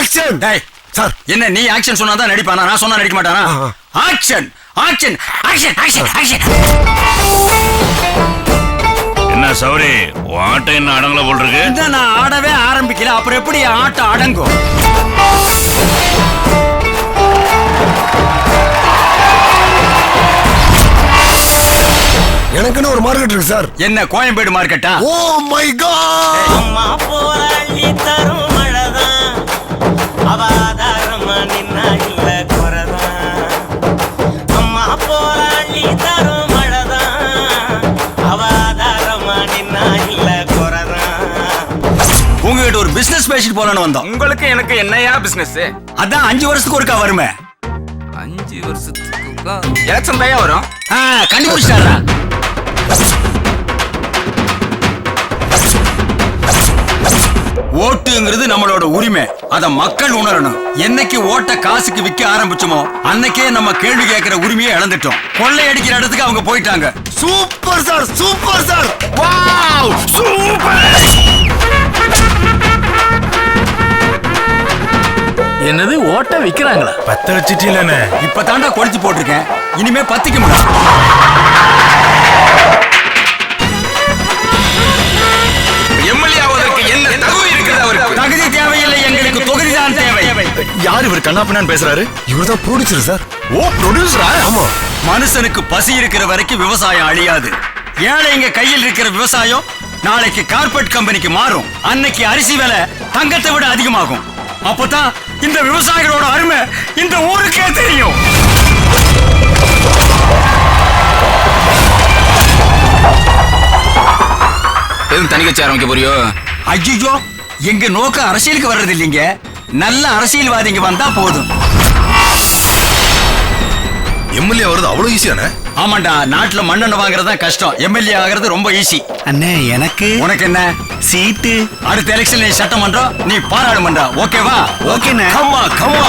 Action. டேய் sir என்ன நீ ஆக்ஷன் சொன்னாதான் நடிப்பானா? நான் சொன்னா நடிக்க மாட்டானா? Action action action action action. என்ன சௌரி ஆட்டம் என்ன அடங்கல போல் இருக்கு? இதான் நான் ஆடவே ஆரம்பிக்கல, அப்புறம் எப்படி ஆட்டம் அடங்கும்? எனக்குன்னு ஒரு மார்க்கெட் இருக்கு சார். என்ன கோயம்பேடு மார்க்கெட்டா? Oh my God. அம்மா போராளி தரும் மழதான் அவாதாரமா நின்னா இல்ல குறதான். அம்மா போராளி தரும் மழதான் அவாதாரமா நின்னா இல்ல குறதான். உங்ககிட்ட ஒரு பிசினஸ் பேசிட்டு போலான்னு வந்தோம். உங்களுக்கு எனக்கு என்னையா பிசினஸ்? அதான் 5 வருஷத்துக்கு ஒருக்கா வருமே. 5 வருஷத்துக்கு எலெக்ஷன் தான் வரும். கண்டுபிடிச்சாரா? ஓட்டுங்கிறது நம்மளோட உரிமை, அத மக்கள் உணரணும். என்னைக்கு ஓட்ட காசுக்கு விற்க ஆரம்பிச்சோமோ அன்னைக்கே நம்ம கேள்வி கேட்கிற உரிமையை இழந்துட்டோம். கொள்ளையடிக்கிற இடத்துக்கு அவங்க போயிட்டாங்க. Super sir, super sir. Wow super. என்னது ஓட்ட விக்கிறாங்களா? பத்த வச்சிட்டீங்களே. இப்ப தாண்டா கொளுத்தி போட்டிருக்கேன், இனிமே பத்திக்க முடியும். எம்எல்ஏ ஆவதற்கு என்ன தகுதி இருக்குது அவருக்கு? தகுதி தேவையில்லை, எங்களுக்கு தொகுதி தான் தேவை. யார் இவர் கண்ணாப்பின்னான்னு பேசுறாரு? இவர்தான் ப்ரொடியூசர் சார். ஓ ப்ரொடியூசரா? ஆமா. மனுஷனுக்கு பசி இருக்கிற வரைக்கும் விவசாயம் அழியாது. ஏழைங்க கையில் இருக்கிற விவசாயம் நாளைக்கு கார்பரேட் கம்பெனிக்கு மாறும். அன்னைக்கு அரிசி விலை தங்கத்தை விட அதிகமாகும். அப்பதான் இந்த விவசாயிகளோட அருமை இந்த ஊருக்கே தெரியும். எதுவும் தனி கட்சி ஆரம்பிக்க போறியோ? ஐயோ, எங்க நோக்கம் அரசியலுக்கு வர்றது இல்லைங்க. நல்ல அரசியல்வாதிங்க வந்தா போதும். எம்எல்ஏ வருது அவ்வளவு ஈஸியானே? ஆமாண்டா, நாட்டுல மண்ணெண்ணெய் வாங்குறது தான் கஷ்டம். எம்எல்ஏ ஆகிறது ரொம்ப ஈஸி. அண்ணே எனக்கு உனக்கு என்ன சீட்டு? அடுத்த எலெக்ஷன் நீ சட்டமன்றம், நீ பாராளுமன்றம். ஓகேவா? ஓகேண்ணே. கம்மா கம்மா.